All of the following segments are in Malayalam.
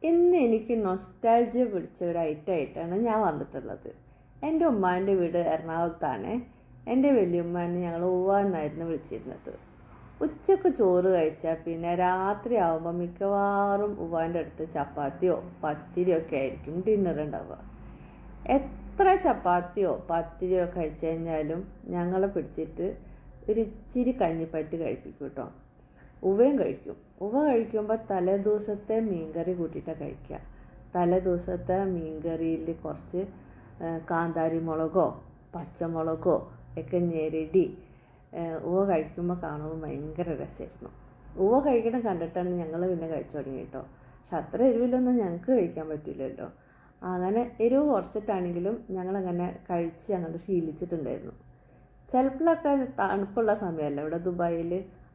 ഇന്ന് എനിക്ക് നൊസ്റ്റാൾജിയ പിടിച്ച ഒരു ഐറ്റമായിട്ടാണ് ഞാൻ വന്നിട്ടുള്ളത്. എൻ്റെ ഉമ്മാൻ്റെ വീട് എറണാകുളത്താണ്. എൻ്റെ വലിയുമ്മാനെ ഞങ്ങൾ ഉവ്വ എന്നായിരുന്നു വിളിച്ചിരുന്നത്. ഉച്ചക്ക് ചോറ് കഴിച്ചാൽ പിന്നെ രാത്രി ആകുമ്പോൾ മിക്കവാറും ഉവ്വാൻ്റെ അടുത്ത് ചപ്പാത്തിയോ പത്തിരിയോ ഒക്കെ ആയിരിക്കും ഡിന്നർ ഉണ്ടാവുക. എത്ര ചപ്പാത്തിയോ പത്തിരിയോ കഴിച്ചു കഴിഞ്ഞാലും ഞങ്ങളെ പിടിച്ചിട്ട് ഒരു ഇച്ചിരി കഞ്ഞിപ്പറ്റ് കഴിപ്പിക്കും കേട്ടോ. ഉവയും കഴിക്കും. ഉവ കഴിക്കുമ്പോൾ തലേ ദിവസത്തെ മീൻകറി കൂട്ടിയിട്ടാണ് കഴിക്കുക. തലേ ദിവസത്തെ മീൻകറിയിൽ കുറച്ച് കാന്താരി മുളകോ പച്ചമുളകോ ഒക്കെ ഞെരടി ഉവ കഴിക്കുമ്പോൾ കാണുമ്പോൾ ഭയങ്കര രസമായിരുന്നു. ഉവ കഴിക്കണം കണ്ടിട്ടാണ് ഞങ്ങൾ പിന്നെ കഴിച്ചു തുടങ്ങി കേട്ടോ. പക്ഷെ അത്ര എരിവിലൊന്നും ഞങ്ങൾക്ക് കഴിക്കാൻ പറ്റില്ലല്ലോ. അങ്ങനെ എരിവ് കുറച്ചിട്ടാണെങ്കിലും ഞങ്ങളങ്ങനെ കഴിച്ച് അങ്ങോട്ട് ശീലിച്ചിട്ടുണ്ടായിരുന്നു. ചിലപ്പോഴൊക്കെ തണുപ്പുള്ള സമയമല്ല ഇവിടെ ദുബായിൽ,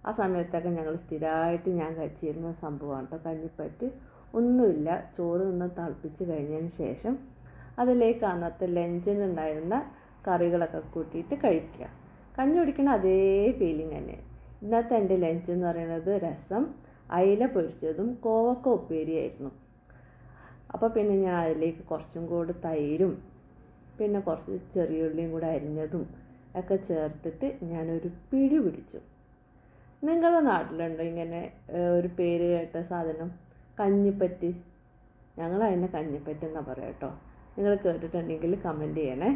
ആ സമയത്തൊക്കെ ഞങ്ങൾ സ്ഥിരമായിട്ട് ഞാൻ കഴിച്ചിരുന്ന സംഭവമാണ് കേട്ടോ കഞ്ഞിപ്പറ്റ്. ഒന്നുമില്ല, ചോറ് നിന്ന് തിളപ്പിച്ച് കഴിഞ്ഞതിന് ശേഷം അതിലേക്ക് അന്നത്തെ ലഞ്ചിനുണ്ടായിരുന്ന കറികളൊക്കെ കൂട്ടിയിട്ട് കഴിക്കുക. കഞ്ഞി കുടിക്കണ അതേ ഫീലിംഗ് തന്നെ. ഇന്നത്തെ എൻ്റെ ലഞ്ച് എന്ന് പറയുന്നത് രസം, അയില പൊരിച്ചതും കോവക്ക ഉപ്പേരിയായിരുന്നു. അപ്പോൾ പിന്നെ ഞാൻ അതിലേക്ക് കുറച്ചും കൂടി തൈരും പിന്നെ കുറച്ച് ചെറിയുള്ളിയും കൂടെ അരിഞ്ഞതും ഒക്കെ ചേർത്തിട്ട് ഞാനൊരു പിടി പിടിച്ചു. നിങ്ങളുടെ നാട്ടിലുണ്ടോ ഇങ്ങനെ ഒരു പേര് കേട്ട സാധനം? കഞ്ഞിപ്പറ്റ്. ഞങ്ങൾ അതിനെ കഞ്ഞിപ്പറ്റ് എന്നാണ് പറയുക കേട്ടോ. നിങ്ങൾ കേട്ടിട്ടുണ്ടെങ്കിൽ കമൻറ്റ് ചെയ്യണേ.